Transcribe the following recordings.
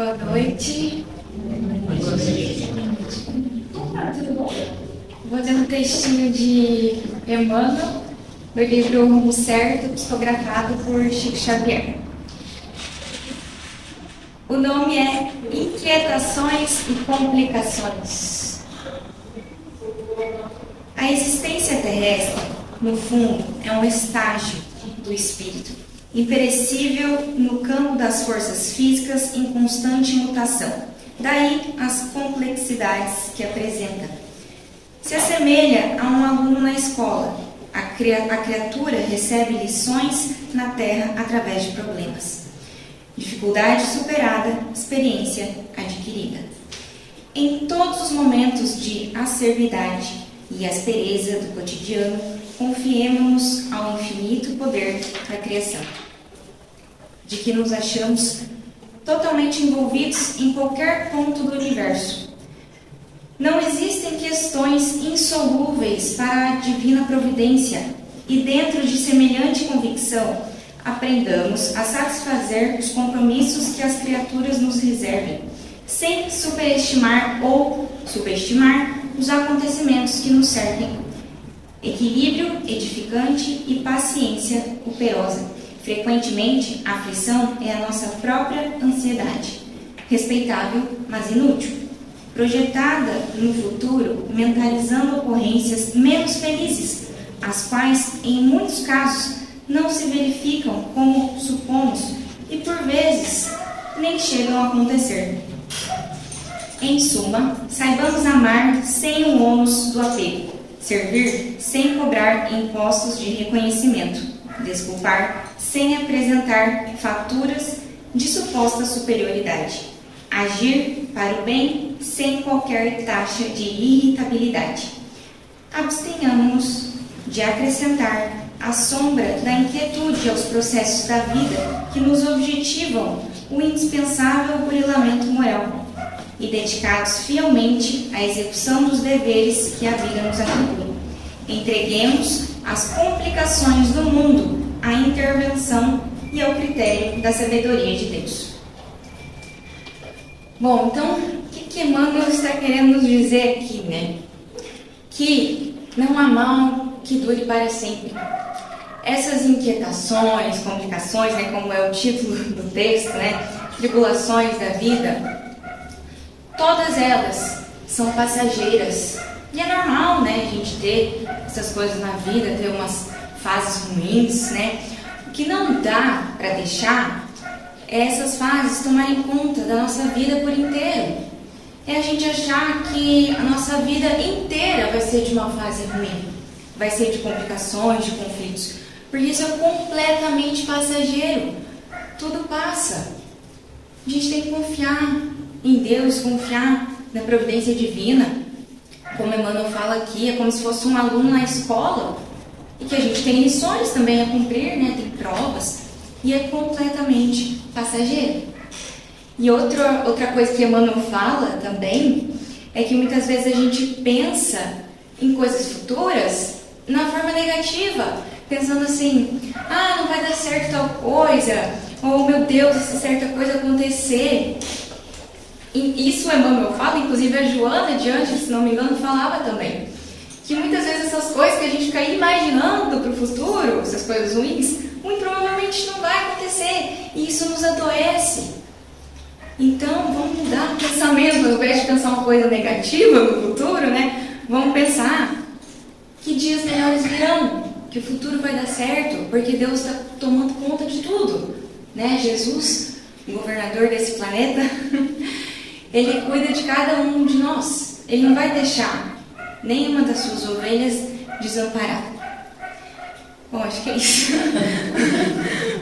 Boa noite. Tudo bom? Vou ler um textinho de Emmanuel, do livro O Rumo Certo, psicografado por Chico Xavier. O nome é Inquietações e Complicações. A existência terrestre, no fundo, é um estágio do espírito, imperecível no campo das forças físicas em constante mutação. Daí as complexidades que apresenta. Se assemelha a um aluno na escola. A criatura recebe lições na Terra através de problemas. Dificuldade superada, experiência adquirida. Em todos os momentos de acervidade e aspereza do cotidiano, confiemo-nos ao infinito poder da criação, de que nos achamos totalmente envolvidos em qualquer ponto do universo. Não existem questões insolúveis para a divina providência, e dentro de semelhante convicção, aprendamos a satisfazer os compromissos que as criaturas nos reservem, sem superestimar ou subestimar os acontecimentos que nos cercam. Equilíbrio edificante e paciência operosa. Frequentemente, a aflição é a nossa própria ansiedade, respeitável, mas inútil, projetada no futuro, mentalizando ocorrências menos felizes, as quais, em muitos casos, não se verificam como supomos e, por vezes, nem chegam a acontecer. Em suma, saibamos amar sem o ônus do apego, servir sem cobrar impostos de reconhecimento, desculpar sem apresentar faturas de suposta superioridade, agir para o bem sem qualquer taxa de irritabilidade. Abstenhamos de acrescentar a sombra da inquietude aos processos da vida que nos objetivam o indispensável burilamento moral, e dedicados fielmente à execução dos deveres que a vida nos atribui. Entreguemos as complicações do mundo à intervenção e ao critério da sabedoria de Deus. Bom, então, o que Emmanuel está querendo nos dizer aqui, né? Que não há mal que dure para sempre. Essas inquietações, complicações, né, como é o título do texto, né? Tribulações da vida, todas elas são passageiras. E é normal, né, a gente ter essas coisas na vida, ter umas fases ruins, né? O que não dá para deixar é essas fases tomarem conta da nossa vida por inteiro. É a gente achar que a nossa vida inteira vai ser de uma fase ruim, vai ser de complicações, de conflitos, porque isso é completamente passageiro. Tudo passa. A gente tem que confiar em Deus, confiar na providência divina. Como Emmanuel fala aqui, é como se fosse um aluno na escola, e que a gente tem lições também a cumprir, né? Tem provas, e é completamente passageiro. E outra coisa que Emmanuel fala também é que muitas vezes a gente pensa em coisas futuras na forma negativa, pensando assim, não vai dar certo tal coisa, ou meu Deus, se certa coisa acontecer. E isso o Emmanuel fala, inclusive a Joana de Anjos, se não me engano, falava também, que muitas vezes essas coisas que a gente fica imaginando para o futuro, essas coisas ruins, muito provavelmente não vai acontecer, e isso nos adoece. Então, vamos mudar o pensamento, ao invés de pensar uma coisa negativa no futuro, né? Vamos pensar que dias melhores virão, que o futuro vai dar certo, porque Deus está tomando conta de tudo, né? Jesus, o governador desse planeta, Ele cuida de cada um de nós. Ele não vai deixar nenhuma das suas ovelhas desamparada. Bom, acho que é isso.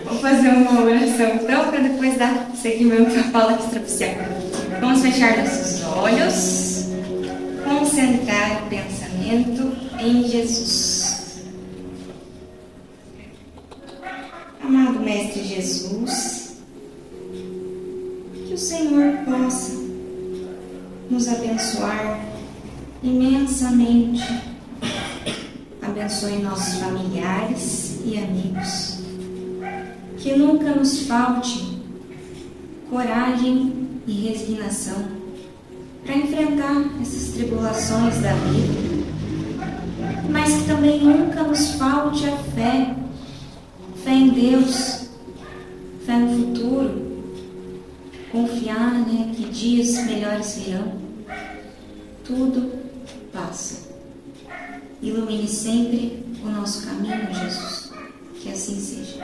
Vamos fazer uma oração então, para depois dar seguimento à palestra oficial. Vamos fechar nossos olhos, concentrar o pensamento em Jesus. Amado Mestre Jesus, que o Senhor possa nos abençoar imensamente. Abençoe nossos familiares e amigos. Que nunca nos falte coragem e resignação para enfrentar essas tribulações da vida, mas que também nunca nos falte a fé em Deus, fé no futuro, confiar, que dias melhores virão. Tudo passa. Ilumine sempre o nosso caminho, Jesus. Que assim seja.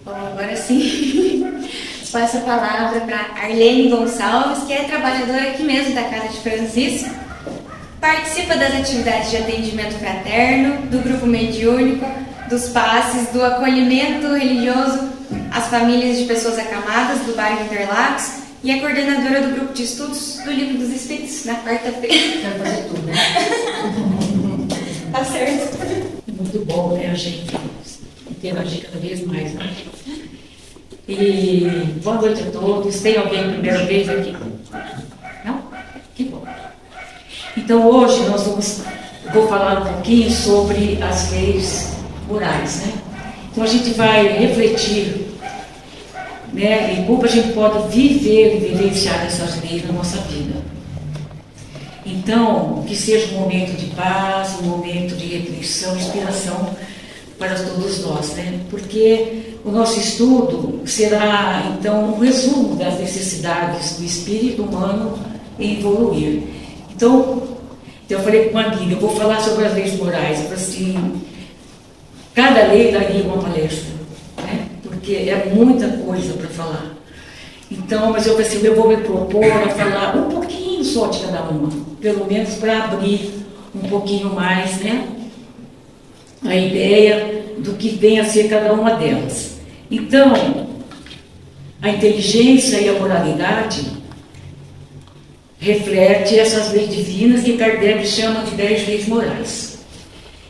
Bom, agora sim, passo a palavra para Arlene Gonçalves, que é trabalhadora aqui mesmo da Casa de Francisco. Participa das atividades de atendimento fraterno, do grupo mediúnico, dos passes, do acolhimento religioso às famílias de pessoas acamadas do bairro Interlagos e é coordenadora do grupo de estudos do Livro dos Espíritos na quarta-feira. Quero fazer tudo, né? Tá certo. Muito bom, né, a gente interagir cada vez mais, né? E boa noite a todos. Tem alguém primeira vez aqui? Não? Que bom. Então hoje vou falar um pouquinho sobre as leis morais, né? Então a gente vai refletir, né, em como a gente pode viver e vivenciar essas leis na nossa vida. Então, que seja um momento de paz, um momento de reflexão, inspiração para todos nós, né? Porque o nosso estudo será, então, um resumo das necessidades do espírito humano em evoluir. Então eu falei com uma amiga, eu vou falar sobre as leis morais, assim, cada lei daria uma palestra, né? Porque é muita coisa para falar. Então, mas eu pensei, eu vou me propor a falar um pouquinho só de cada uma, pelo menos para abrir um pouquinho mais, né, a ideia do que vem a ser cada uma delas. Então, a inteligência e a moralidade reflete essas leis divinas que Kardec chama de 10 leis morais.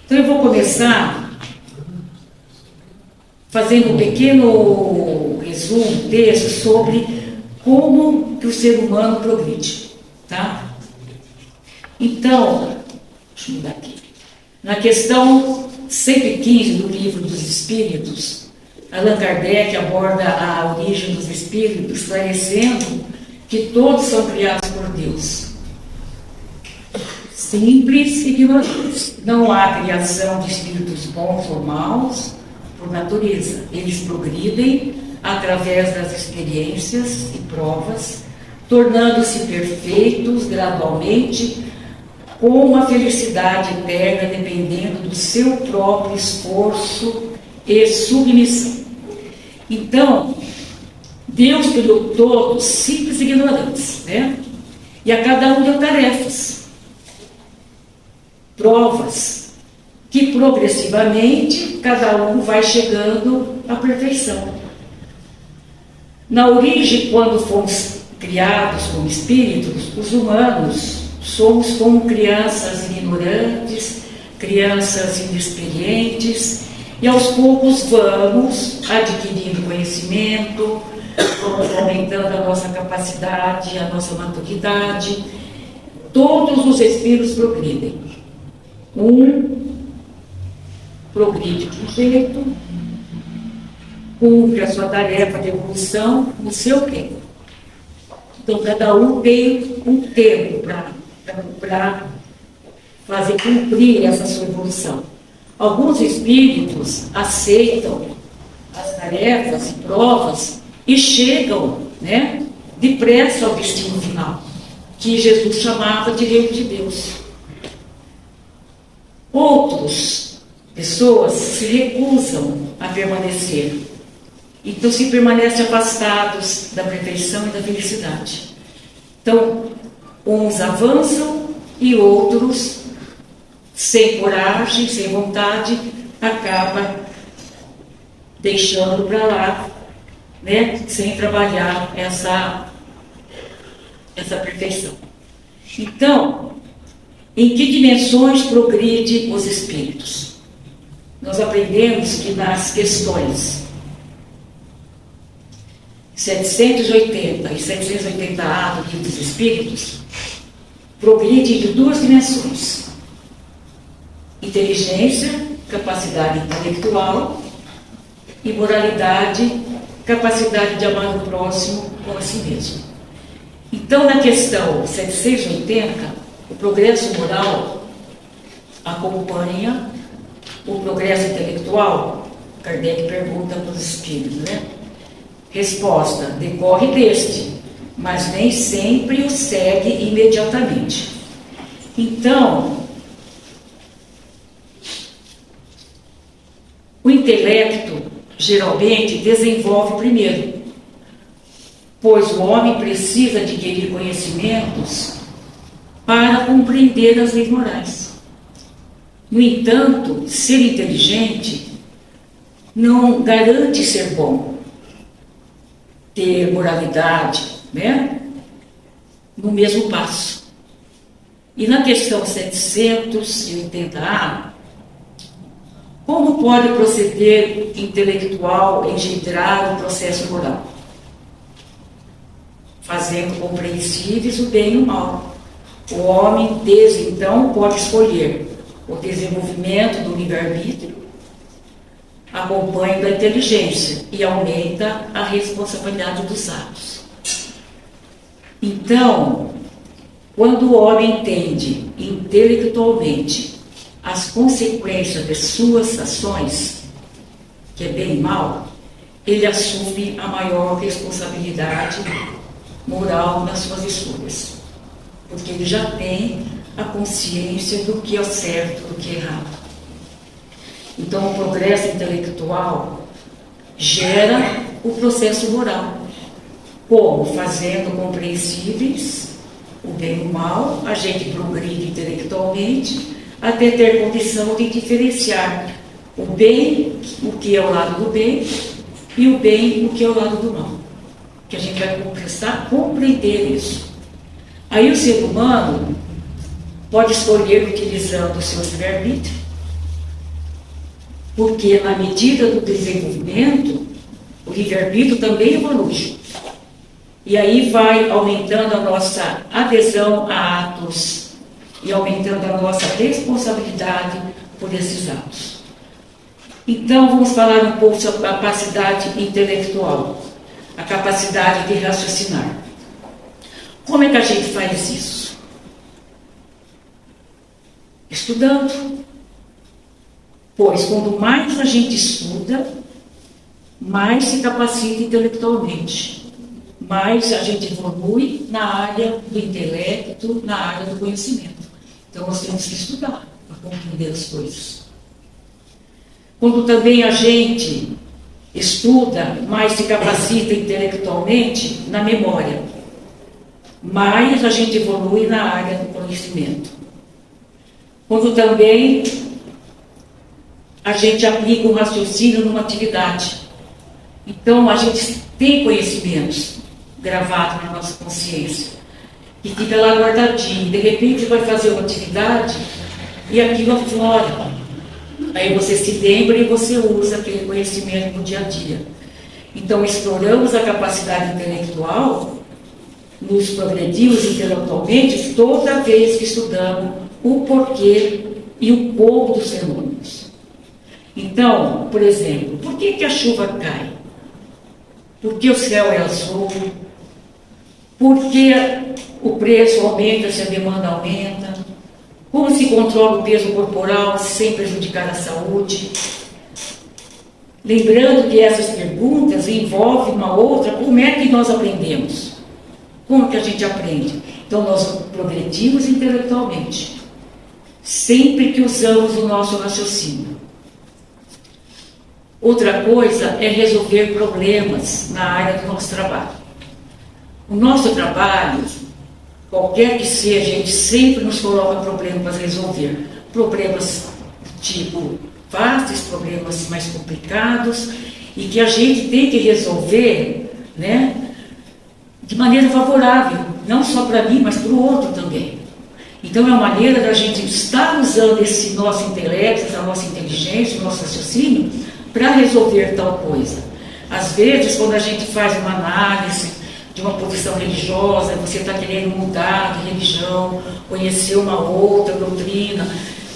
Então eu vou começar fazendo um pequeno resumo, texto sobre como que o ser humano progride, tá? Então, deixa eu mudar aqui. Na questão 115 do Livro dos Espíritos, Allan Kardec aborda a origem dos espíritos, esclarecendo que todos são criados por Deus. Simples e ignorantes. Não há criação de espíritos bons ou maus por natureza. Eles progridem através das experiências e provas, tornando-se perfeitos gradualmente, com uma felicidade eterna dependendo do seu próprio esforço e submissão. Então, Deus criou todos simples e ignorantes, né? E a cada um deu tarefas, provas, que progressivamente cada um vai chegando à perfeição. Na origem, quando fomos criados como espíritos, os humanos somos como crianças ignorantes, crianças inexperientes, e aos poucos vamos adquirindo conhecimento, vamos aumentando a nossa capacidade, a nossa maturidade. Todos os espíritos progridem. Um progride de um jeito, cumpre a sua tarefa de evolução no seu tempo. Então, cada um tem um tempo para fazer cumprir essa sua evolução. Alguns espíritos aceitam as tarefas e provas e chegam, né, depressa ao destino final, que Jesus chamava de reino de Deus. Outras pessoas se recusam a permanecer. Então se permanecem afastados da perfeição e da felicidade. Então, uns avançam e outros, sem coragem, sem vontade, acabam deixando para lá, né, sem trabalhar essa perfeição. Então, em que dimensões progride os espíritos? Nós aprendemos que nas questões 780 e 780A do Livro dos Espíritos, progride de duas dimensões: inteligência, capacidade intelectual, e moralidade, capacidade de amar o próximo como a si mesmo. Então, na questão 780, o progresso moral acompanha o progresso intelectual? Kardec pergunta para os espíritos, né? Resposta: decorre deste, mas nem sempre o segue imediatamente. Então, o intelecto geralmente desenvolve primeiro, pois o homem precisa adquirir conhecimentos para compreender as leis morais. No entanto, ser inteligente não garante ser bom, ter moralidade, né? No mesmo passo. E na questão 780A, como pode proceder intelectual engendrar o processo moral? Fazendo compreensíveis o bem e o mal. O homem, desde então, pode escolher o desenvolvimento do livre-arbítrio, acompanhando a inteligência e aumenta a responsabilidade dos atos. Então, quando o homem entende intelectualmente as consequências de suas ações, que é bem e mal, ele assume a maior responsabilidade moral nas suas escolhas, porque ele já tem a consciência do que é certo, do que é errado. Então, o progresso intelectual gera o processo moral. Como? Fazendo compreensíveis o bem e o mal, a gente progride intelectualmente até ter condição de diferenciar o bem, o que é o lado do bem, e o bem, o que é o lado do mal. Que a gente vai começar a compreender isso. Aí o ser humano pode escolher utilizando o seu livre-arbítrio, porque na medida do desenvolvimento, o livre-arbítrio também evolui. E aí vai aumentando a nossa adesão a atos e aumentando a nossa responsabilidade por esses atos. Então, vamos falar um pouco sobre a capacidade intelectual, a capacidade de raciocinar. Como é que a gente faz isso? Estudando. Pois, quanto mais a gente estuda, mais se capacita intelectualmente, mais a gente evolui na área do intelecto, na área do conhecimento. Então, nós temos que estudar para compreender as coisas. Quando também a gente estuda, mais se capacita intelectualmente na memória, mais a gente evolui na área do conhecimento. Quando também a gente aplica um raciocínio numa atividade. Então, a gente tem conhecimentos gravados na nossa consciência, que fica lá guardadinho. De repente, vai fazer uma atividade e aquilo aflora. Aí você se lembra e você usa aquele conhecimento no dia a dia. Então, exploramos a capacidade intelectual, nos progredimos intelectualmente toda vez que estudamos o porquê e o como dos fenômenos. Então, por exemplo, por que a chuva cai? Por que o céu é azul? Por que o preço aumenta se a demanda aumenta? Como se controla o peso corporal sem prejudicar a saúde? Lembrando que essas perguntas envolvem uma outra, como é que nós aprendemos? Como que a gente aprende? Então, nós progredimos intelectualmente, sempre que usamos o nosso raciocínio. Outra coisa é resolver problemas na área do nosso trabalho. O nosso trabalho, qualquer que seja, a gente sempre nos coloca problemas para resolver. Problemas do tipo fáceis, problemas mais complicados, e que a gente tem que resolver, né, de maneira favorável, não só para mim, mas para o outro também. Então, é uma maneira da gente estar usando esse nosso intelecto, essa nossa inteligência, o nosso raciocínio, para resolver tal coisa. Às vezes, quando a gente faz uma análise de uma posição religiosa, você está querendo mudar de religião, conhecer uma outra doutrina,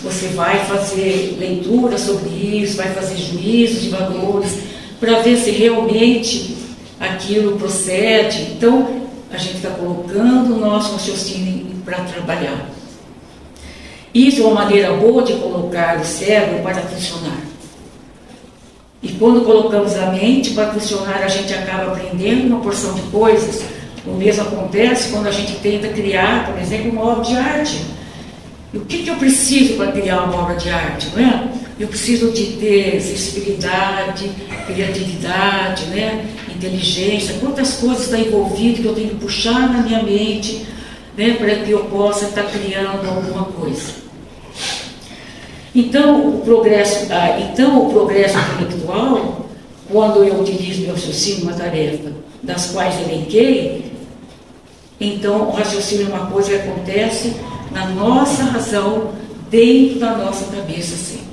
você vai fazer leitura sobre isso, vai fazer juízos de valores, para ver se realmente aquilo procede. Então, a gente está colocando o nosso raciocínio para trabalhar. Isso é uma maneira boa de colocar o cérebro para funcionar. E quando colocamos a mente para funcionar, a gente acaba aprendendo uma porção de coisas. O mesmo acontece quando a gente tenta criar, por exemplo, uma obra de arte. E o que eu preciso para criar uma obra de arte, não é? Eu preciso de ter sensibilidade, criatividade, né? Inteligência, quantas coisas estão envolvidas que eu tenho que puxar na minha mente, né? Para que eu possa estar criando alguma coisa. Então, o progresso intelectual, quando eu utilizo meu raciocínio, uma tarefa das quais elenquei, então o raciocínio é uma coisa que acontece na nossa razão, dentro da nossa cabeça sempre.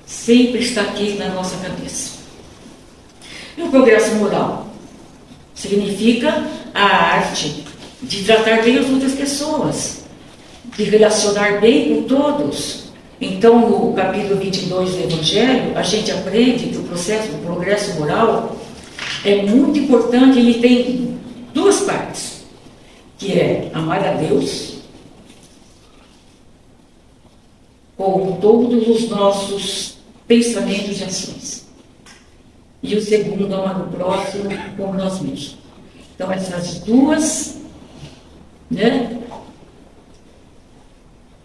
Sempre está aqui na nossa cabeça. E o progresso moral significa a arte de tratar bem as outras pessoas, de relacionar bem com todos. Então, no capítulo 22 do Evangelho, a gente aprende que o progresso moral é muito importante. Ele tem duas partes, que é amar a Deus com todos os nossos pensamentos e ações. E o segundo, amar o próximo como nós mesmos. Então, essas duas, né,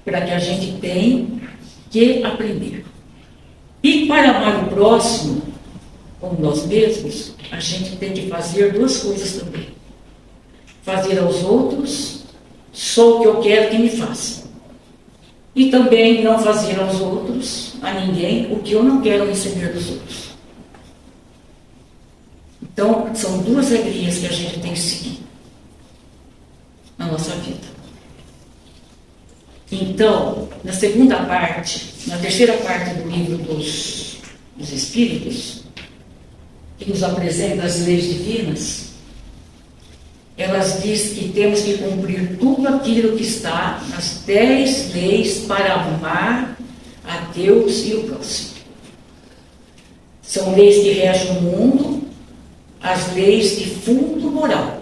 para que a gente tenha que aprender. E para amar o próximo como nós mesmos, a gente tem que fazer duas coisas também. Fazer aos outros só o que eu quero que me façam. E também não fazer aos outros, a ninguém, o que eu não quero receber dos outros. Então, são duas regrinhas que a gente tem que seguir na nossa vida. Então, na terceira parte do livro dos Espíritos, que nos apresenta as leis divinas, elas dizem que temos que cumprir tudo aquilo que está nas 10 leis para amar a Deus e o próximo. São leis que regem o mundo, as leis de fundo moral.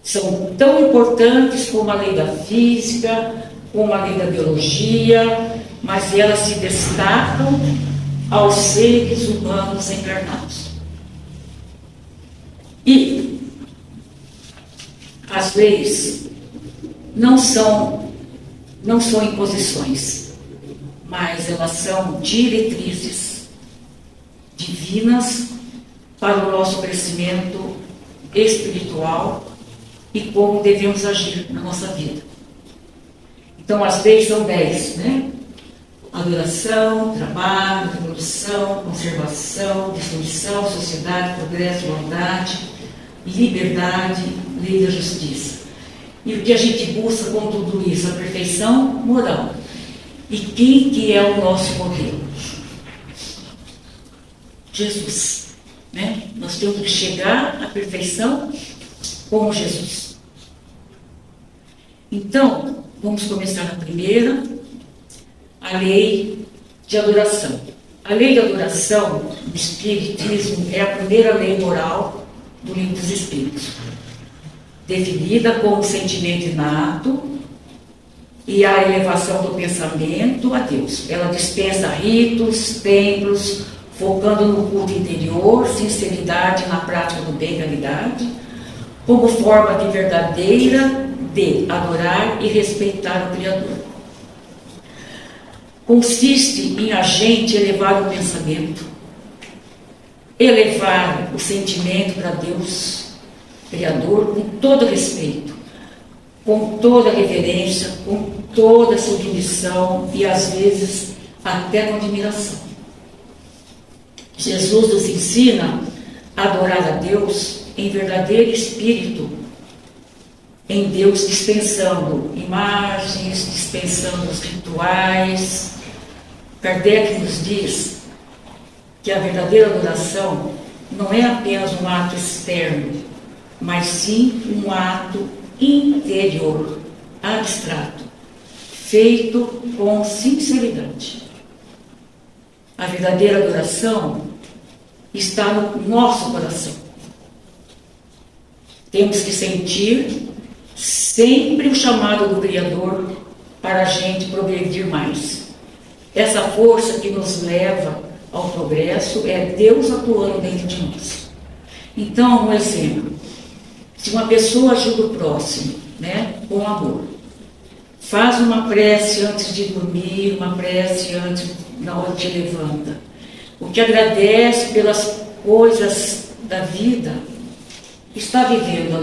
São tão importantes como a lei da física, como a lei da biologia, mas elas se destacam aos seres humanos encarnados. E as leis não são imposições, mas elas são diretrizes divinas para o nosso crescimento espiritual e como devemos agir na nossa vida. Então, as leis são 10, né? Adoração, trabalho, evolução, conservação, destruição, sociedade, progresso, bondade, liberdade, lei da justiça. E o que a gente busca com tudo isso? A perfeição moral. E quem que é o nosso modelo? Jesus. Né? Nós temos que chegar à perfeição como Jesus. Então, vamos começar na primeira, a lei de adoração. A lei de adoração do Espiritismo é a primeira lei moral do Livro dos Espíritos, definida como sentimento inato e a elevação do pensamento a Deus. Ela dispensa ritos, templos, focando no culto interior, sinceridade na prática do bem e caridade, como forma de verdadeira de adorar e respeitar o Criador. Consiste em a gente elevar o pensamento, elevar o sentimento para Deus, Criador, com todo respeito, com toda reverência, com toda submissão e às vezes até com admiração. Jesus nos ensina a adorar a Deus em verdadeiro espírito, em Deus, dispensando imagens, dispensando os rituais. Kardec nos diz que a verdadeira adoração não é apenas um ato externo, mas sim um ato interior, abstrato, feito com sinceridade. A verdadeira adoração está no nosso coração. Temos que sentir sempre o chamado do Criador para a gente progredir mais. Essa força que nos leva ao progresso é Deus atuando dentro de nós. Então, um exemplo. Se uma pessoa ajuda o próximo, né, com amor, faz uma prece antes de dormir, uma prece antes, na hora que levanta, o que agradece pelas coisas da vida, está vivendo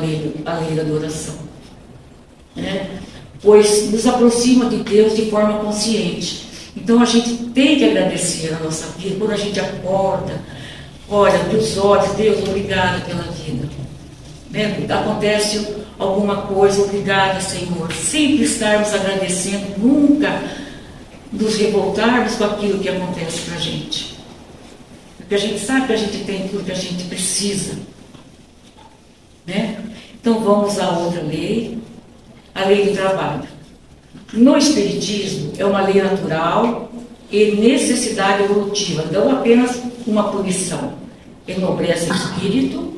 a lei da adoração, né? Pois nos aproxima de Deus de forma consciente. Então a gente tem que agradecer a nossa vida. Quando a gente acorda, olha nos olhos, Deus, obrigada pela vida, né? Acontece alguma coisa, obrigada, Senhor. Sempre estarmos agradecendo, nunca nos revoltarmos com aquilo que acontece para a gente. Porque a gente sabe que a gente tem tudo que a gente precisa, né? Então vamos à outra lei, a lei do trabalho. No Espiritismo é uma lei natural e necessidade evolutiva, não apenas uma punição. Enobrece o espírito,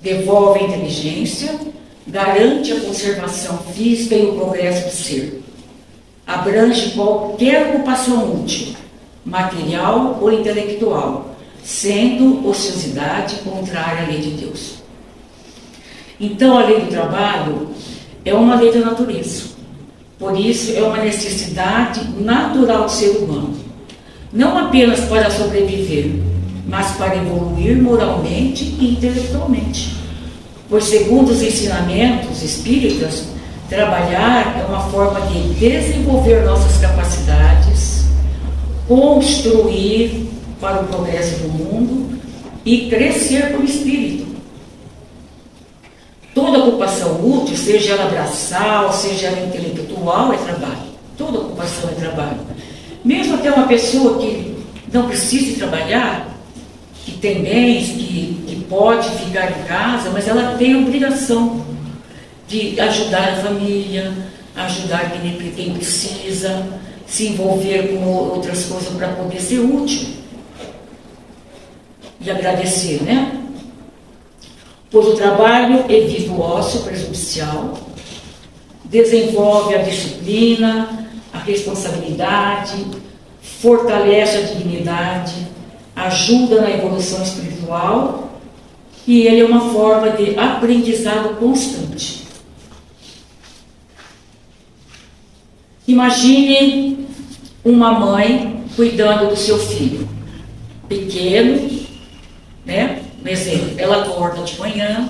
devolve a inteligência, garante a conservação física e o progresso do ser. Abrange qualquer ocupação útil, material ou intelectual, sendo ociosidade contrária à lei de Deus. Então, a lei do trabalho é uma lei da natureza. Por isso, é uma necessidade natural do ser humano. Não apenas para sobreviver, mas para evoluir moralmente e intelectualmente. Pois, segundo os ensinamentos espíritas, trabalhar é uma forma de desenvolver nossas capacidades, construir para o progresso do mundo e crescer como espírito. Toda ocupação útil, seja ela braçal, seja ela intelectual, é trabalho. Toda ocupação é trabalho. Mesmo até uma pessoa que não precisa trabalhar, que tem bens, que pode ficar em casa, mas ela tem a obrigação de ajudar a família, ajudar quem precisa, se envolver com outras coisas para poder ser útil. E agradecer, né? Pois o trabalho evita o ócio prejudicial, desenvolve a disciplina, a responsabilidade, fortalece a dignidade, ajuda na evolução espiritual e ele é uma forma de aprendizado constante. Imagine uma mãe cuidando do seu filho pequeno, né? Um exemplo, ela acorda de manhã,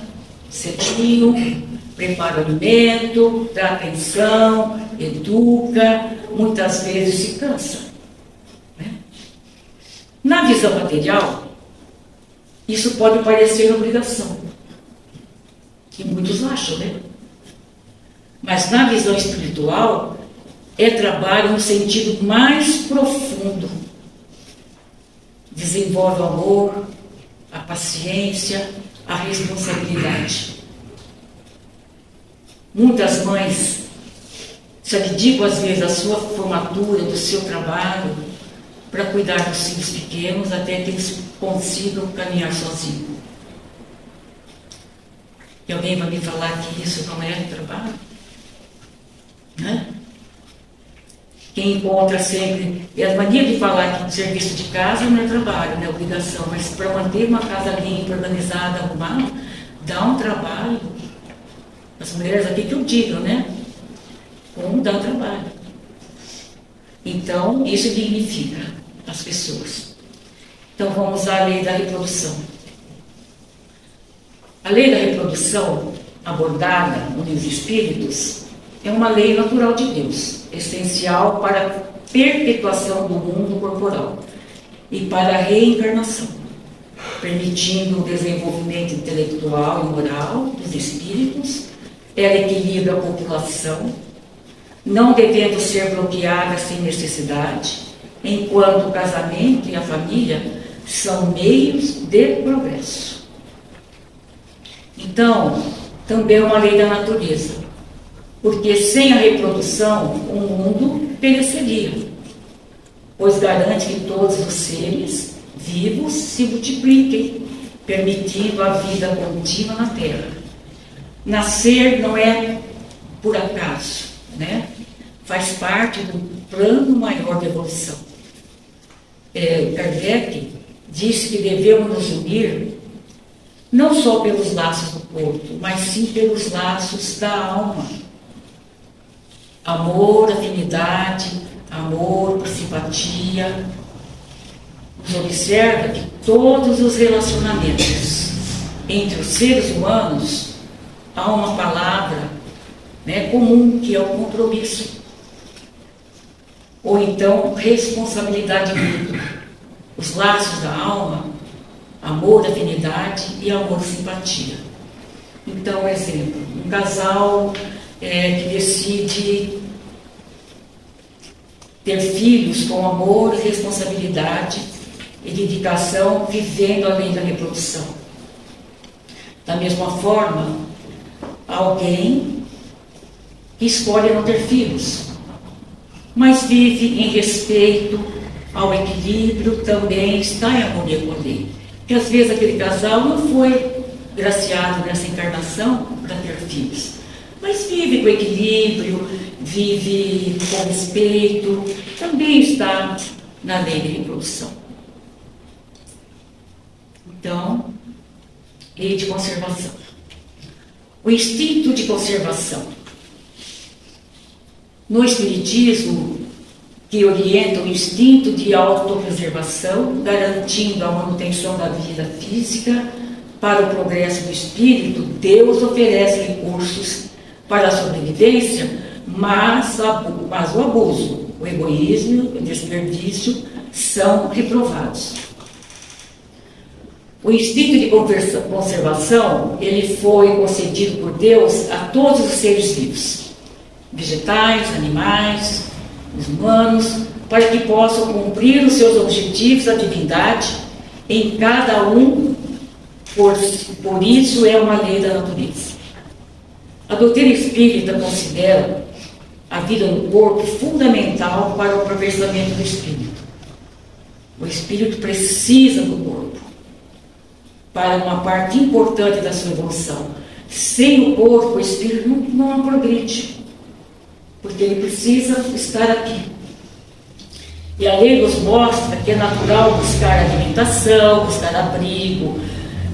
cedinho, prepara o alimento, dá atenção, educa, muitas vezes se cansa, né? Na visão material, isso pode parecer obrigação, que muitos acham, né? Mas na visão espiritual, é trabalho no sentido mais profundo. Desenvolve o amor, a paciência, a responsabilidade. Muitas mães se abdicam às vezes da sua formatura, do seu trabalho, para cuidar dos filhos pequenos até que eles consigam caminhar sozinhos. E alguém vai me falar que isso não é trabalho? Né? Quem encontra sempre, e a mania de falar que o serviço de casa não é trabalho, não é obrigação, mas para manter uma casa limpa, organizada, arrumada, dá um trabalho. As mulheres aqui que eu digo, né? Como dá trabalho. Então, isso dignifica as pessoas. Então, vamos à lei da reprodução. A lei da reprodução, abordada nos espíritos, é uma lei natural de Deus, essencial para a perpetuação do mundo corporal e para a reencarnação, permitindo o desenvolvimento intelectual e moral dos espíritos. Ela equilibra a população, não devendo ser bloqueada sem necessidade, enquanto o casamento e a família são meios de progresso. Então, também é uma lei da natureza, porque sem a reprodução o mundo pereceria, pois garante que todos os seres vivos se multipliquem, permitindo a vida contínua na Terra Nascer não é por acaso, né? Faz parte do plano maior de evolução. Kardec disse que devemos nos unir não só pelos laços do corpo, mas sim pelos laços da alma. Amor, afinidade, amor por simpatia. Nos observa que todos os relacionamentos entre os seres humanos há uma palavra, né, comum, que é o compromisso. Ou então, responsabilidade mútua. Os laços da alma, amor, afinidade e amor, simpatia. Então, exemplo, um casal que decide ter filhos com amor, responsabilidade e dedicação, vivendo a lei da reprodução. Da mesma forma, alguém que escolhe não ter filhos, mas vive em respeito ao equilíbrio, também está em harmonia com a lei. Porque às vezes aquele casal não foi graciado nessa encarnação para ter filhos, mas vive com equilíbrio, vive com respeito, também está na lei de reprodução. Então, lei de conservação. O instinto de conservação. No Espiritismo, que orienta o instinto de autopreservação, garantindo a manutenção da vida física para o progresso do espírito, Deus oferece recursos para a sobrevivência, mas o abuso, o egoísmo, o desperdício são reprovados. O instinto de conservação, ele foi concedido por Deus a todos os seres vivos, vegetais, animais, os humanos, para que possam cumprir os seus objetivos da divindade em cada um, por isso é uma lei da natureza. A doutrina espírita considera a vida no corpo fundamental para o aperfeiçoamento do espírito. O espírito precisa do corpo para uma parte importante da sua evolução. Sem o corpo, o espírito não progride, porque ele precisa estar aqui. E a lei nos mostra que é natural buscar alimentação, buscar abrigo,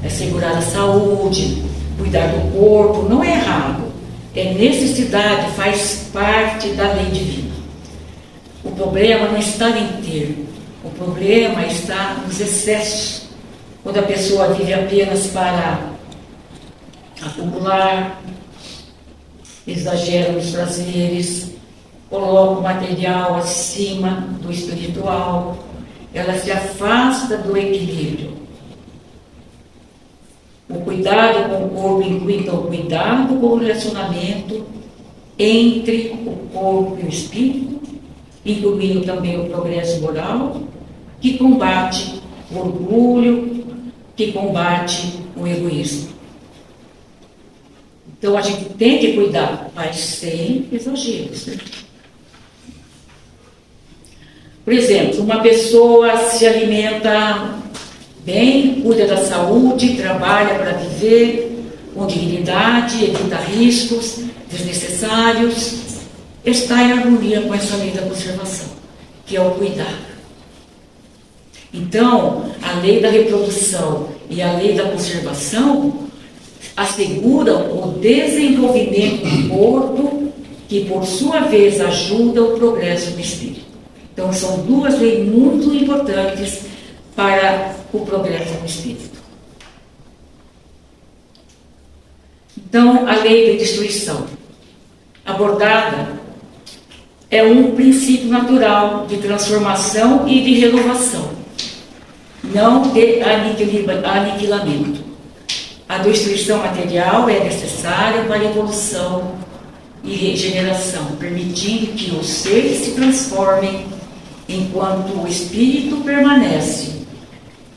assegurar a saúde, cuidar do corpo. Não é errado, é necessidade, faz parte da lei divina. O problema não está em ter, o problema está nos excessos. Quando a pessoa vive apenas para acumular, exagera nos prazeres, coloca o material acima do espiritual, ela se afasta do equilíbrio. O cuidado com o corpo inclui então o cuidado com o relacionamento entre o corpo e o espírito, incluindo também o progresso moral, que combate o orgulho, que combate o egoísmo. Então a gente tem que cuidar, mas sem exageros, né? Por exemplo, uma pessoa se alimenta bem, cuida da saúde, trabalha para viver com dignidade, evita riscos desnecessários, está em harmonia com essa lei da conservação, que é o cuidar. Então, a lei da reprodução e a lei da conservação asseguram o desenvolvimento do corpo, que por sua vez ajuda o progresso do espírito. Então, são duas leis muito importantes para o progresso do espírito. Então, a lei de destruição, abordada, é um princípio natural de transformação e de renovação, não de aniquilamento. A destruição material é necessária para a evolução e regeneração, permitindo que os seres se transformem enquanto o espírito permanece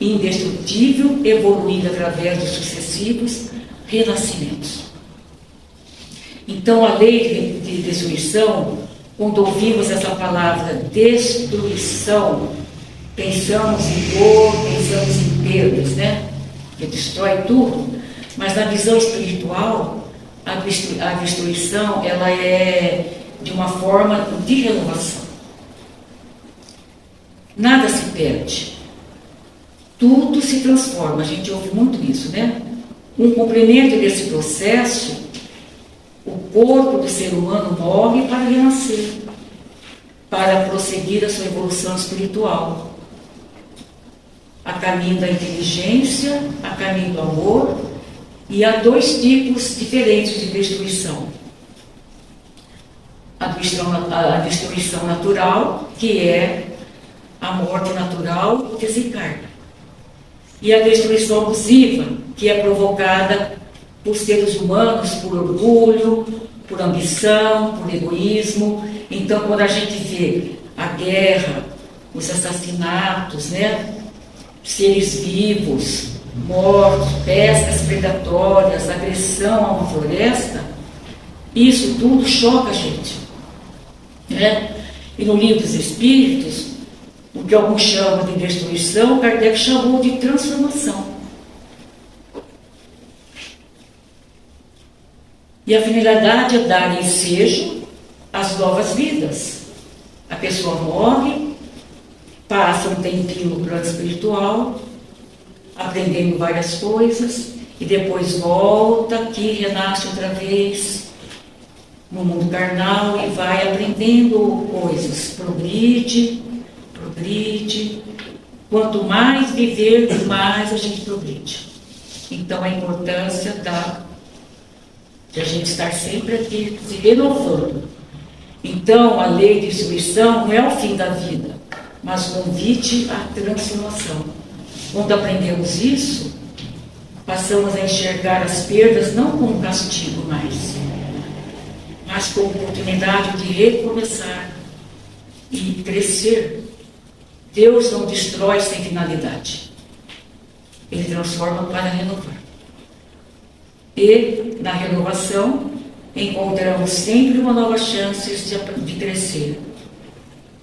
indestrutível, evoluindo através de sucessivos renascimentos. Então, a lei de destruição, quando ouvimos essa palavra destruição, pensamos em dor, pensamos em perdas, né? Que destrói tudo. Mas na visão espiritual, A destruição, ela é de uma forma de renovação. Nada se perde. Tudo se transforma. A gente ouve muito isso, né? Um complemento desse processo, o corpo do ser humano morre para renascer, para prosseguir a sua evolução espiritual. A caminho da inteligência, a caminho do amor, e há dois tipos diferentes de destruição. A destruição natural, que é a morte natural que desencarna. E a destruição abusiva, que é provocada por seres humanos, por orgulho, por ambição, por egoísmo. Então, quando a gente vê a guerra, os assassinatos, né? Seres vivos, mortos, pescas predatórias, agressão a uma floresta, isso tudo choca a gente, né? E no Livro dos Espíritos, o que alguns chamam de destruição, Kardec chamou de transformação. E a finalidade é dar ensejo às novas vidas. A pessoa morre, passa um tempinho no plano espiritual, aprendendo várias coisas, e depois volta aqui, renasce outra vez no mundo carnal e vai aprendendo coisas. Progride. Quanto mais viver, mais a gente progride. Então, a importância de a gente estar sempre aqui se renovando. Então, a lei de destruição não é o fim da vida, mas o convite à transformação. Quando aprendemos isso, passamos a enxergar as perdas não como castigo mais, mas como oportunidade de recomeçar e crescer. Deus não destrói sem finalidade. Ele transforma para renovar. E, na renovação, encontramos sempre uma nova chance de crescer.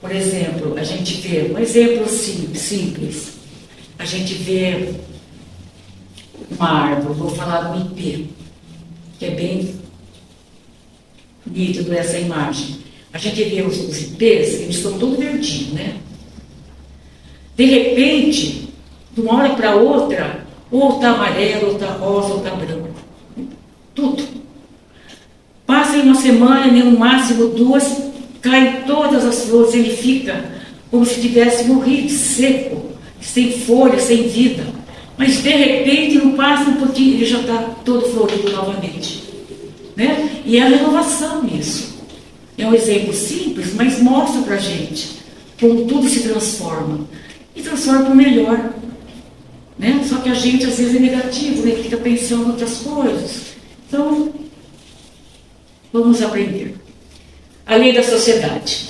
Por exemplo, a gente vê, um exemplo simples, a gente vê uma árvore, vou falar do ipê, que é bem nítido essa imagem. A gente vê os ipês, eles estão todos verdinhos, né? De repente, de uma hora para outra, ou está amarelo, ou está rosa, ou está branco. Tudo. Passa em uma semana, no máximo 2, caem todas as flores, ele fica como se tivesse morrido, seco, sem folha, sem vida. Mas de repente, não passa um pouquinho, ele já está todo florido novamente. Né? E é a renovação isso. É um exemplo simples, mas mostra para a gente como tudo se transforma. E transforma para o melhor. Né? Só que a gente às vezes é negativo, né? Fica pensando em outras coisas. Então, vamos aprender. A lei da sociedade.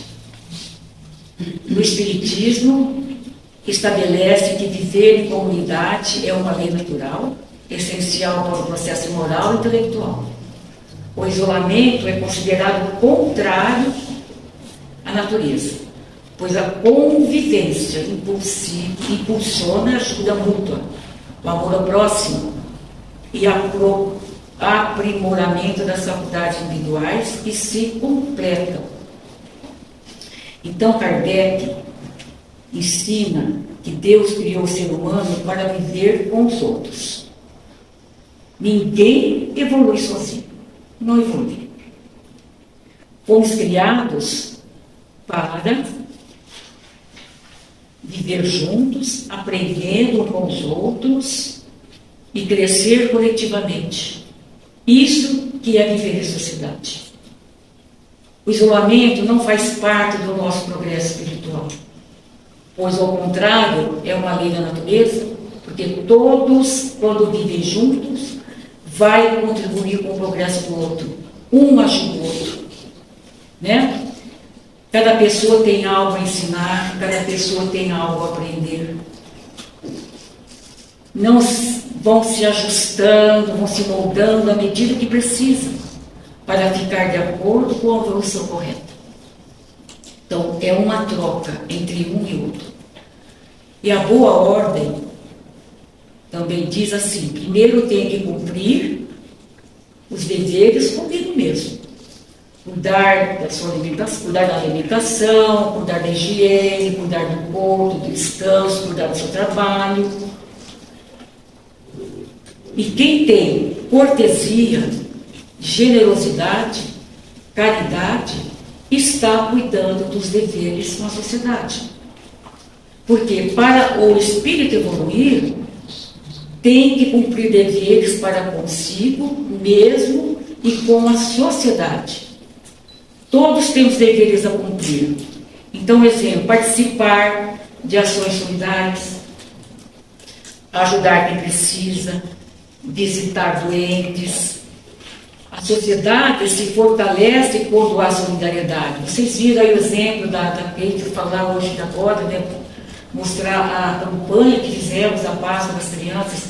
No Espiritismo, estabelece que viver em comunidade é uma lei natural, essencial para o processo moral e intelectual. O isolamento é considerado contrário à natureza, pois a convivência impulsiona a ajuda mútua, o amor ao próximo e o aprimoramento das faculdades individuais que se completam. Então, Kardec ensina que Deus criou o ser humano para viver com os outros. Ninguém evolui sozinho, não evolui. Fomos criados para viver juntos, aprendendo com os outros e crescer coletivamente. Isso que é viver em sociedade. O isolamento não faz parte do nosso progresso espiritual, pois, ao contrário, é uma lei da natureza, porque todos, quando vivem juntos, vai contribuir com o progresso do outro. Um ajuda o outro. Né? Cada pessoa tem algo a ensinar, cada pessoa tem algo a aprender. Não vão se ajustando, vão se moldando à medida que precisam, para ficar de acordo com a evolução correta. Então, é uma troca entre um e outro. E a boa ordem também diz assim: primeiro tem que cumprir os deveres comigo mesmo. Cuidar da sua alimentação, cuidar da alimentação, cuidar da higiene, cuidar do corpo, do descanso, cuidar do seu trabalho. E quem tem cortesia, generosidade, caridade, está cuidando dos deveres com a sociedade. Porque para o espírito evoluir, tem que cumprir deveres para consigo mesmo e com a sociedade. Todos temos deveres a cumprir. Então, exemplo, participar de ações solidárias, ajudar quem precisa, visitar doentes. A sociedade se fortalece quando há solidariedade. Vocês viram aí o exemplo da Kate falar hoje agora, né? Mostrar a campanha que fizemos da Páscoa das Crianças.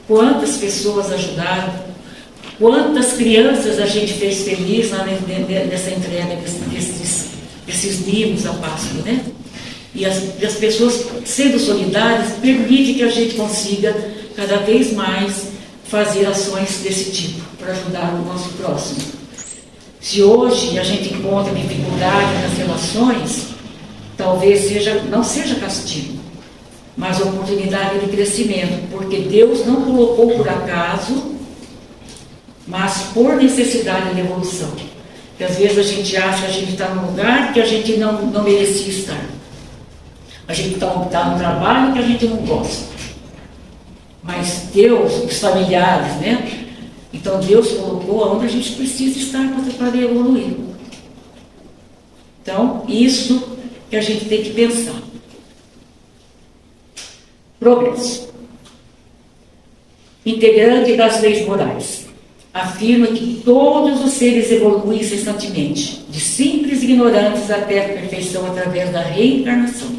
Quantas pessoas ajudaram, quantas crianças a gente fez feliz nessa entrega desses livros da Páscoa, né? E as pessoas, sendo solidárias, permite que a gente consiga cada vez mais fazer ações desse tipo, para ajudar o nosso próximo. Se hoje a gente encontra dificuldade nas relações, talvez não seja castigo, mas oportunidade de crescimento, porque Deus não colocou por acaso, mas por necessidade de evolução. Porque às vezes a gente acha que a gente está num lugar que a gente não merecia estar. A gente está num trabalho que a gente não gosta. Mas Deus, os familiares, né? Então Deus colocou onde a gente precisa estar para evoluir. Então, isso que a gente tem que pensar. Progresso. Integrante das leis morais. Afirma que todos os seres evoluem incessantemente, de simples ignorantes até a perfeição através da reencarnação.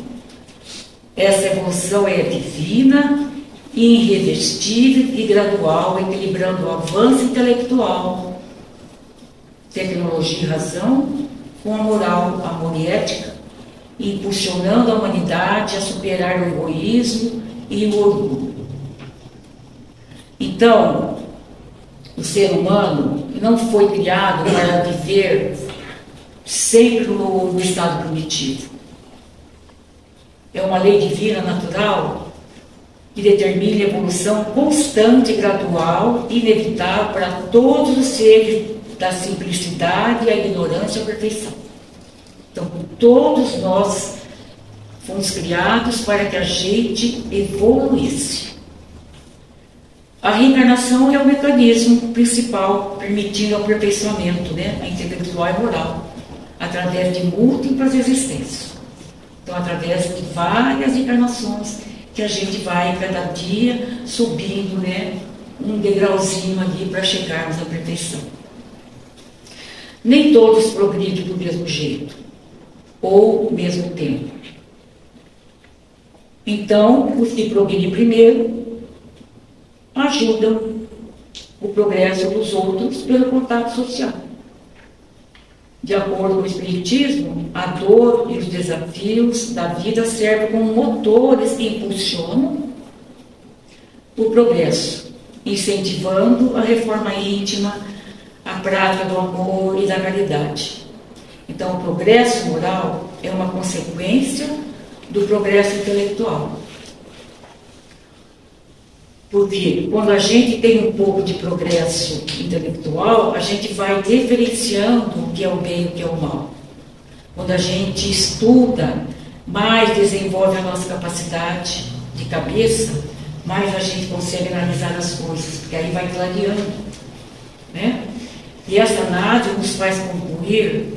Essa evolução é divina, irrevestível e gradual, equilibrando o avanço intelectual, tecnologia e razão, com a moral, amor e ética, impulsionando a humanidade a superar o egoísmo e o orgulho. Então, o ser humano não foi criado para viver sempre no estado primitivo. É uma lei divina natural que determina a evolução constante, gradual e inevitável para todos os seres da simplicidade, a ignorância e a perfeição. Então, todos nós fomos criados para que a gente evoluísse. A reencarnação é o mecanismo principal permitindo o aperfeiçoamento, né, intelectual e moral, através de múltiplas existências. Então, através de várias encarnações, que a gente vai cada dia subindo, né, um degrauzinho ali para chegarmos à perfeição. Nem todos progridem do mesmo jeito, ou ao mesmo tempo. Então, os que progridem primeiro ajudam o progresso dos outros pelo contato social. De acordo com o Espiritismo, a dor e os desafios da vida servem como motores que impulsionam o progresso, incentivando a reforma íntima, a prática do amor e da caridade. Então, o progresso moral é uma consequência do progresso intelectual. Porque quando a gente tem um pouco de progresso intelectual, a gente vai diferenciando o que é o bem e o que é o mal. Quando a gente estuda, mais desenvolve a nossa capacidade de cabeça, mais a gente consegue analisar as coisas, porque aí vai clareando, né? E essa análise nos faz concluir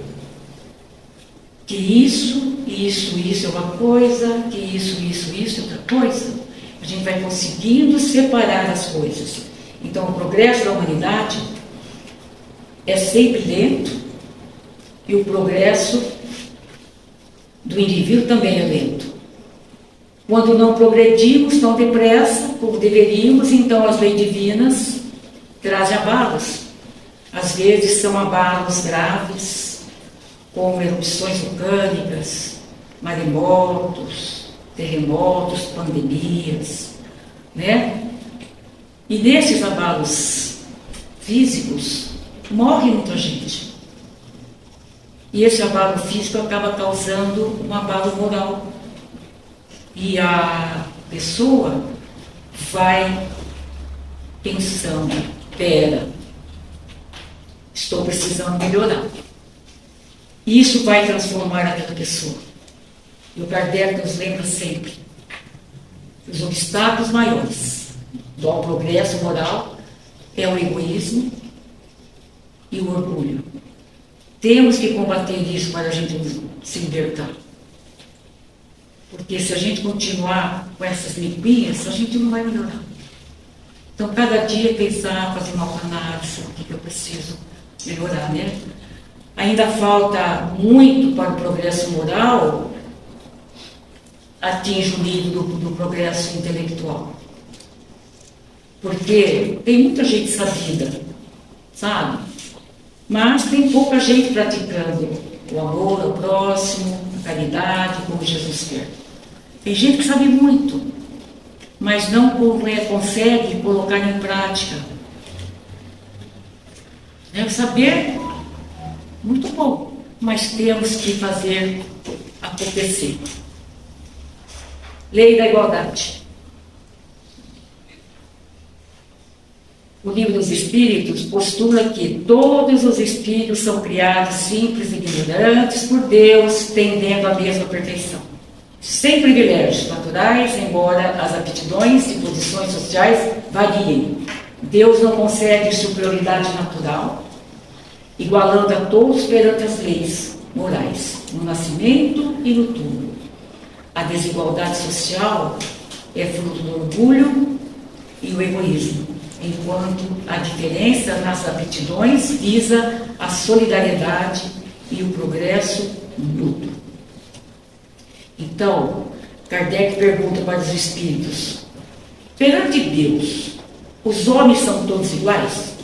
que isso é uma coisa, que isso é outra coisa. A gente vai conseguindo separar as coisas. Então, o progresso da humanidade é sempre lento e o progresso do indivíduo também é lento. Quando não progredimos tão depressa como deveríamos, então as leis divinas trazem abalos. Às vezes são abalos graves, como erupções vulcânicas, maremotos, terremotos, pandemias, né? E nesses abalos físicos, morre muita gente. E esse abalo físico acaba causando um abalo moral. E a pessoa vai pensando, pera, estou precisando melhorar. E isso vai transformar aquela pessoa. E o Kardec nos lembra sempre: os obstáculos maiores do progresso moral é o egoísmo e o orgulho. Temos que combater isso para a gente se libertar. Porque se a gente continuar com essas limpinhas, a gente não vai melhorar. Então, cada dia pensar, fazer uma análise, o que eu preciso melhorar, né? Ainda falta muito para o progresso moral atingir o nível do progresso intelectual. Porque tem muita gente sabida, sabe? Mas tem pouca gente praticando o amor ao próximo, a caridade, como Jesus quer. Tem gente que sabe muito, mas não consegue colocar em prática. Saber, muito bom, mas temos que fazer acontecer. Lei da igualdade. O Livro dos Espíritos postula que todos os espíritos são criados simples e ignorantes por Deus, tendendo à mesma perfeição. Sem privilégios naturais, embora as aptidões e posições sociais variem. Deus não concede superioridade natural, igualando a todos perante as leis morais, no nascimento e no túmulo. A desigualdade social é fruto do orgulho e o egoísmo, enquanto a diferença nas aptidões visa a solidariedade e o progresso mútuo. Então, Kardec pergunta para os espíritos: perante Deus, os homens são todos iguais?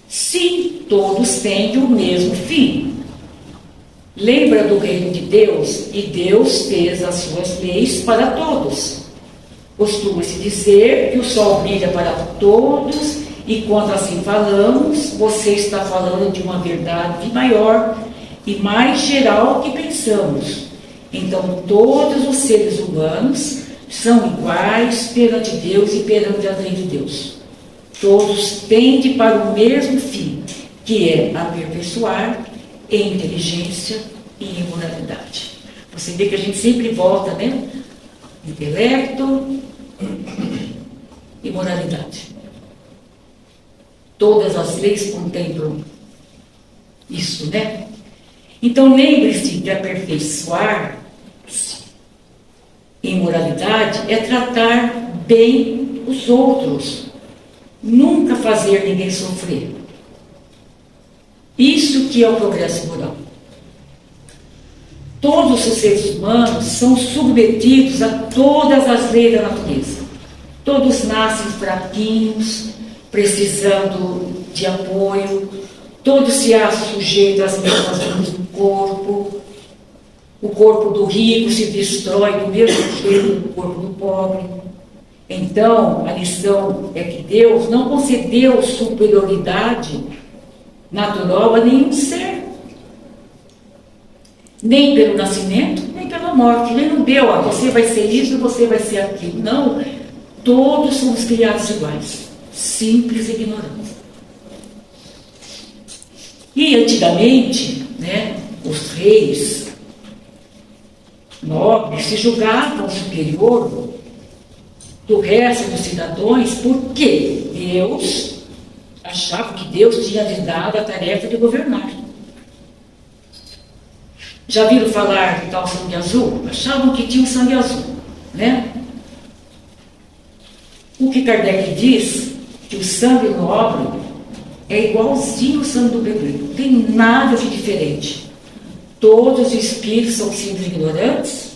Sim, todos têm o mesmo fim. Lembra do reino de Deus? E Deus fez as suas leis para todos. Costuma-se dizer que o sol brilha para todos, e quando assim falamos, você está falando de uma verdade maior e mais geral que pensamos. Então, todos os seres humanos são iguais perante Deus e perante a lei de Deus. Todos tendem para o mesmo fim, que é aperfeiçoar em inteligência e em moralidade. Você vê que a gente sempre volta, né? Intelecto e moralidade. Todas as leis contemplam isso, né? Então, lembre-se de aperfeiçoar em moralidade é tratar bem os outros, nunca fazer ninguém sofrer. Isso que é o progresso moral. Todos os seres humanos são submetidos a todas as leis da natureza. Todos nascem fraquinhos, precisando de apoio. Todos se acham sujeitos às mesmas dores do corpo. O corpo do rico se destrói do mesmo jeito do corpo do pobre. Então, a lição é que Deus não concedeu superioridade natural a nenhum ser. Nem pelo nascimento, nem pela morte. Ele não deu, você vai ser isso, você vai ser aquilo. Não, todos somos criados iguais, simples e ignorantes. E antigamente, né, os reis nobres se julgavam superior do resto dos cidadãos, porque Deus achava que Deus tinha lhes dado a tarefa de governar. Já viram falar de tal sangue azul? Achavam que tinha um sangue azul, né? O que Kardec diz, que o sangue nobre é igualzinho ao sangue do bebê, não tem nada de diferente. Todos os espíritos são simples ignorantes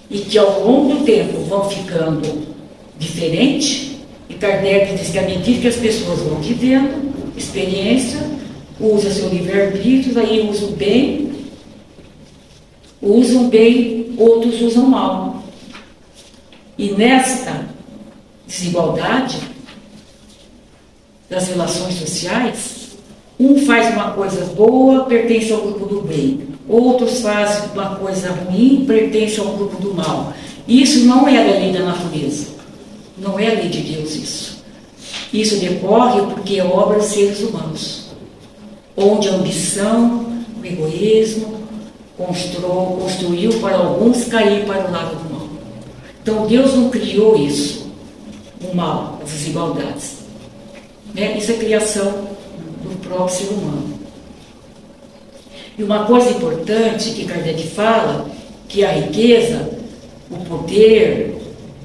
e que ao longo do tempo vão ficando diferentes. E Kardec diz que à medida que as pessoas vão vivendo experiência, usa seu livre-arbítrio, aí usa o bem, usam bem, outros usam mal. E nesta desigualdade, das relações sociais, um faz uma coisa boa, pertence ao grupo do bem. Outros fazem uma coisa ruim, pertence ao grupo do mal. Isso não é a lei da natureza. Não é a lei de Deus isso. Isso decorre porque é obra dos seres humanos, onde a ambição, o egoísmo, construiu para alguns cair para o lado do mal. Então Deus não criou isso, o mal, as desigualdades. Isso é criação do próprio ser humano. E uma coisa importante que Kardec fala, que a riqueza, o poder,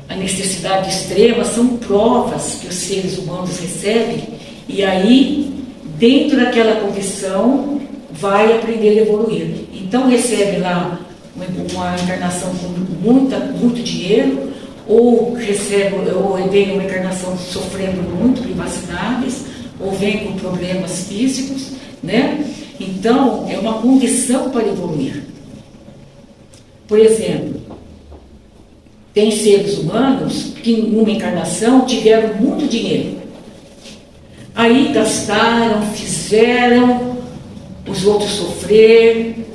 a necessidade extrema são provas que os seres humanos recebem, e aí, dentro daquela condição, vai aprender a evoluir. Então recebe lá uma encarnação com muito dinheiro, ou vem uma encarnação sofrendo muito, privacidades, ou vem com problemas físicos, né? Então, é uma condição para evoluir. Por exemplo, tem seres humanos que, numa encarnação, tiveram muito dinheiro. Aí gastaram, fizeram os outros sofrer.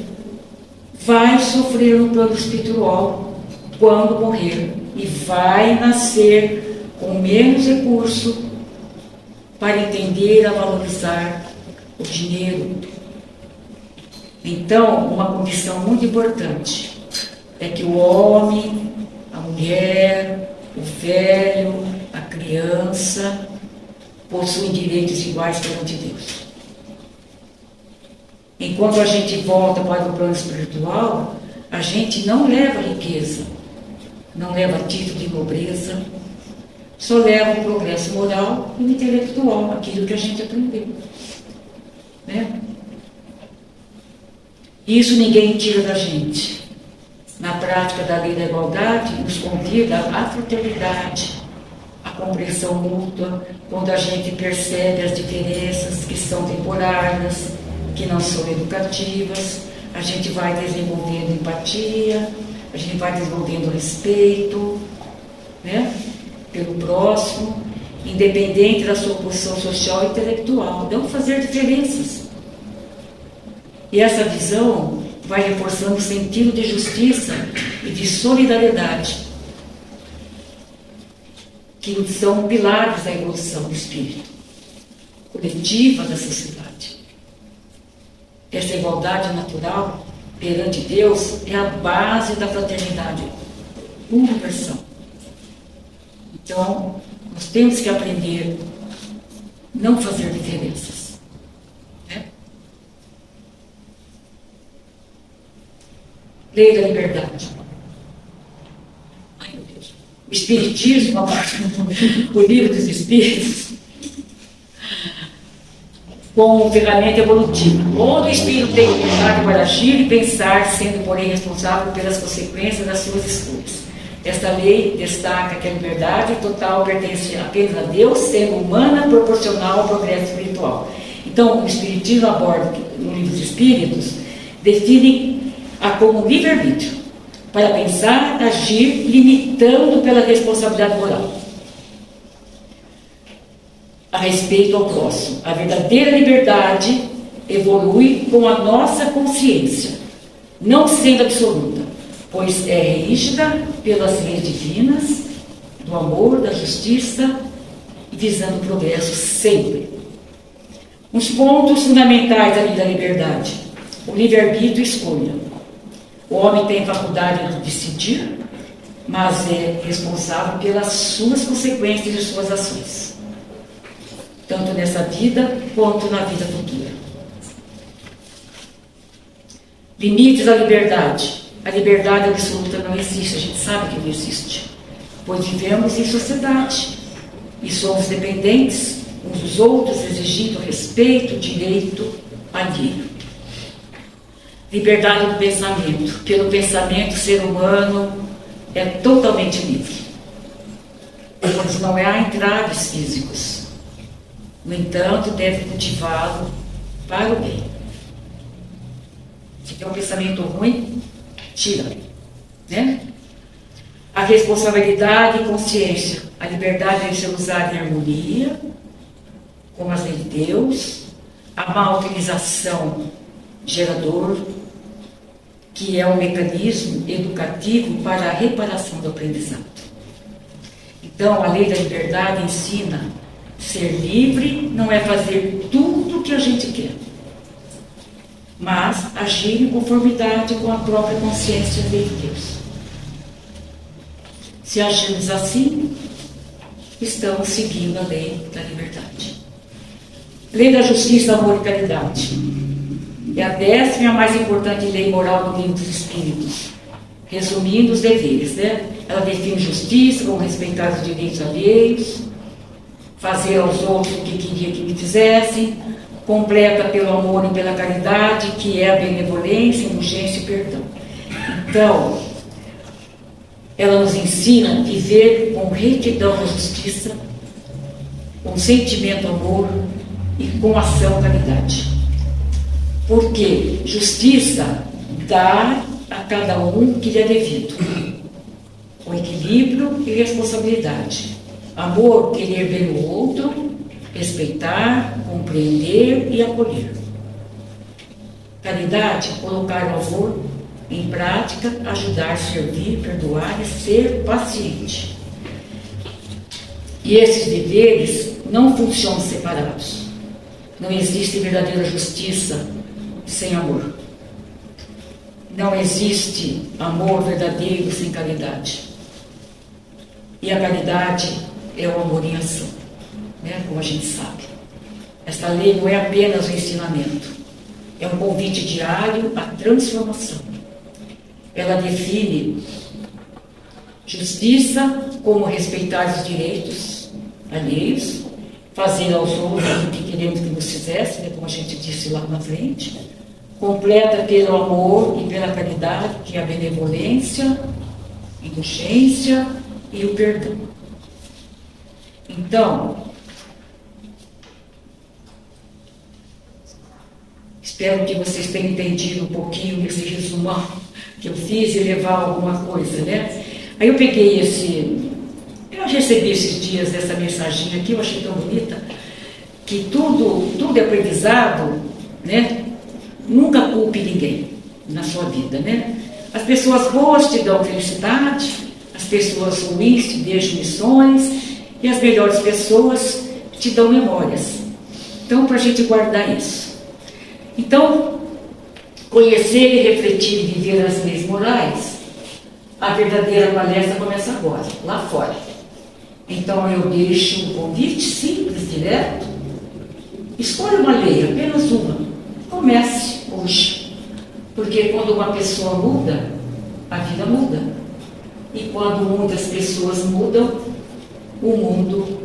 Vai sofrer no plano espiritual quando morrer. E vai nascer com menos recurso para entender a valorizar o dinheiro. Então, uma condição muito importante é que o homem, a mulher, o velho, a criança possuem direitos iguais perante Deus. Enquanto a gente volta para o plano espiritual, a gente não leva riqueza, não leva título de nobreza, só leva o progresso moral e intelectual, aquilo que a gente aprendeu. Né? Isso ninguém tira da gente. Na prática da lei da igualdade, nos convida à fraternidade, à compreensão mútua, quando a gente percebe as diferenças que são temporárias, que não são educativas, a gente vai desenvolvendo empatia, a gente vai desenvolvendo respeito, né, pelo próximo, independente da sua posição social e intelectual. Não fazer diferenças. E essa visão vai reforçando o sentido de justiça e de solidariedade, que são pilares da evolução do espírito, coletiva da sociedade. Essa igualdade natural perante Deus é a base da fraternidade universal. Então, nós temos que aprender a não fazer diferenças. Lei da liberdade. Ai, meu Deus. O Espiritismo, o livro dos Espíritos, como ferramenta evolutiva. Todo espírito tem liberdade para agir e pensar, sendo, porém, responsável pelas consequências das suas escolhas. Esta lei destaca que a liberdade total pertence apenas a Deus, sendo humana, proporcional ao progresso espiritual. Então, o Espiritismo aborda, no livro dos Espíritos, define como livre-arbítrio, para pensar, agir, limitando pela responsabilidade moral. A respeito ao próximo, a verdadeira liberdade evolui com a nossa consciência, não sendo absoluta, pois é rígida pelas leis divinas, do amor, da justiça, e visando o progresso sempre. Os pontos fundamentais da lei da liberdade: o livre-arbítrio e escolha. O homem tem faculdade de decidir, mas é responsável pelas suas consequências e suas ações, tanto nessa vida quanto na vida futura. Limites à liberdade. A liberdade absoluta não existe, a gente sabe que não existe, pois vivemos em sociedade e somos dependentes uns dos outros, exigindo respeito, direito alheio. Liberdade do pensamento. Pelo pensamento, o ser humano é totalmente livre, pois não há entraves físicos. No entanto, deve cultivá-lo para o bem. Se tem um pensamento ruim, tira, né? A responsabilidade e consciência. A liberdade deve ser usada em harmonia, como as leis de Deus, a má utilização gerador, que é um mecanismo educativo para a reparação do aprendizado. Então, a lei da liberdade ensina ser livre não é fazer tudo o que a gente quer, mas agir em conformidade com a própria consciência de Deus. Se agirmos assim, estamos seguindo a lei da liberdade. Lei da justiça, amor e caridade. É a 10ª e a mais importante lei moral do livro dos Espíritos. Resumindo os deveres, né? Ela define justiça, como respeitar os direitos alheios, fazer aos outros o que queria que me fizessem, completa pelo amor e pela caridade, que é a benevolência, indulgência e perdão. Então, ela nos ensina a viver com retidão na justiça, com sentimento amor e com ação caridade. Porque justiça dá a cada um o que lhe é devido, com equilíbrio e responsabilidade. Amor, querer ver o outro, respeitar, compreender e acolher. Caridade, colocar o amor em prática, ajudar, servir, perdoar e ser paciente. E esses deveres não funcionam separados. Não existe verdadeira justiça sem amor. Não existe amor verdadeiro sem caridade. E a caridade é o amor em ação, né? Como a gente sabe. Esta lei não é apenas um ensinamento, é um convite diário à transformação. Ela define justiça como respeitar os direitos alheios, fazer aos outros o que queremos que nos fizesse, né? Como a gente disse lá na frente. Completa pelo amor e pela caridade, que é a benevolência, indulgência e o perdão. Então, espero que vocês tenham entendido um pouquinho desse resumão que eu fiz e levar alguma coisa, né? Aí eu peguei eu recebi esses dias essa mensagem aqui, eu achei tão bonita, que tudo é aprendizado, né? Nunca culpe ninguém na sua vida, né? As pessoas boas te dão felicidade, as pessoas ruins te deixam lições e as melhores pessoas te dão memórias. Então, para a gente guardar isso. Então, conhecer e refletir e viver as leis morais, a verdadeira palestra começa agora, lá fora. Então, eu deixo um convite simples, direto. Escolha uma lei, apenas uma. Comece hoje, porque quando uma pessoa muda, a vida muda. E quando muitas pessoas mudam, o mundo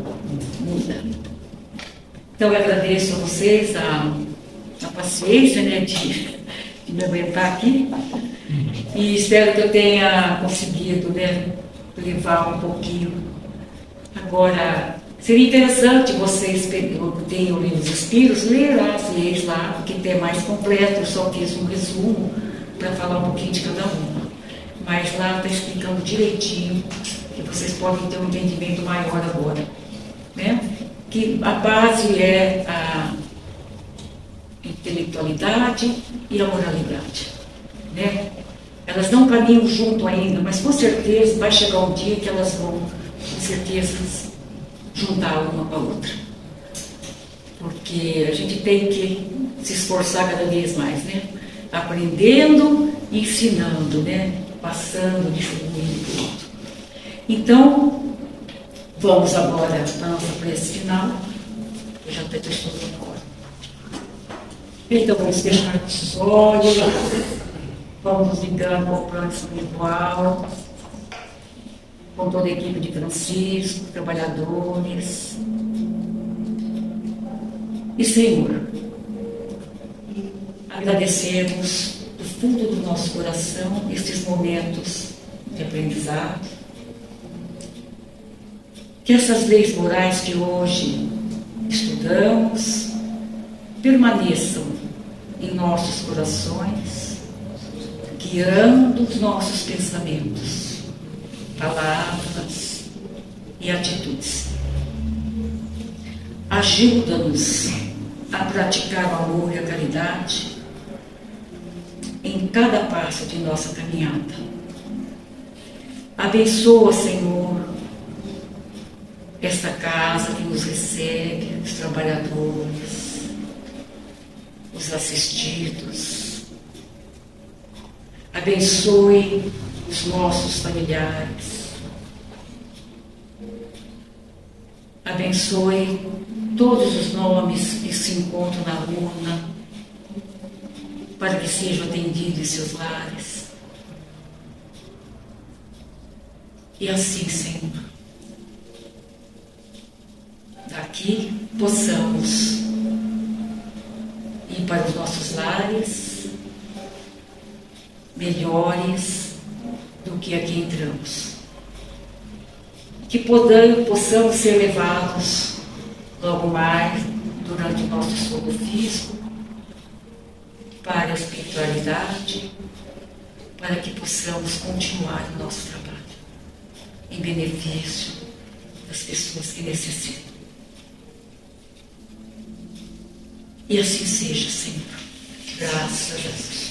muda. Então eu agradeço a vocês a paciência, né, de me aguentar aqui, e espero que eu tenha conseguido, né, levar um pouquinho. Agora, seria interessante vocês terem o livro dos Espíritos, ler as leis lá, porque é mais completo. Eu só fiz um resumo para falar um pouquinho de cada uma. Mas lá está explicando direitinho, que vocês podem ter um entendimento maior agora, né? Que a base é a intelectualidade e a moralidade, né? Elas não caminham junto ainda, mas com certeza vai chegar um dia que elas vão, com certeza, juntar uma com a outra, porque a gente tem que se esforçar cada vez mais, né? Aprendendo e ensinando, né? Passando, distribuindo tudo. Então, vamos agora para a nossa prece final. Eu já estou estudando agora. Então, vamos fechar os olhos, vamos nos ligar com o plano espiritual, com toda a equipe de Francisco, trabalhadores. E, Senhor, agradecemos do fundo do nosso coração estes momentos de aprendizado. Que essas leis morais que hoje estudamos permaneçam em nossos corações, guiando os nossos pensamentos, palavras e atitudes. Ajuda-nos a praticar o amor e a caridade em cada passo de nossa caminhada. Abençoa, Senhor, esta casa que nos recebe, os trabalhadores, os assistidos. Abençoe os nossos familiares. Abençoe todos os nomes que se encontram na urna, para que sejam atendidos em seus lares. E assim, Senhor, daqui possamos ir para os nossos lares melhores do que aqui entramos. Que possamos ser levados logo mais, durante o nosso sono físico, para a espiritualidade, para que possamos continuar o nosso trabalho em benefício das pessoas que necessitam. E assim seja, Senhor. Graças a Jesus.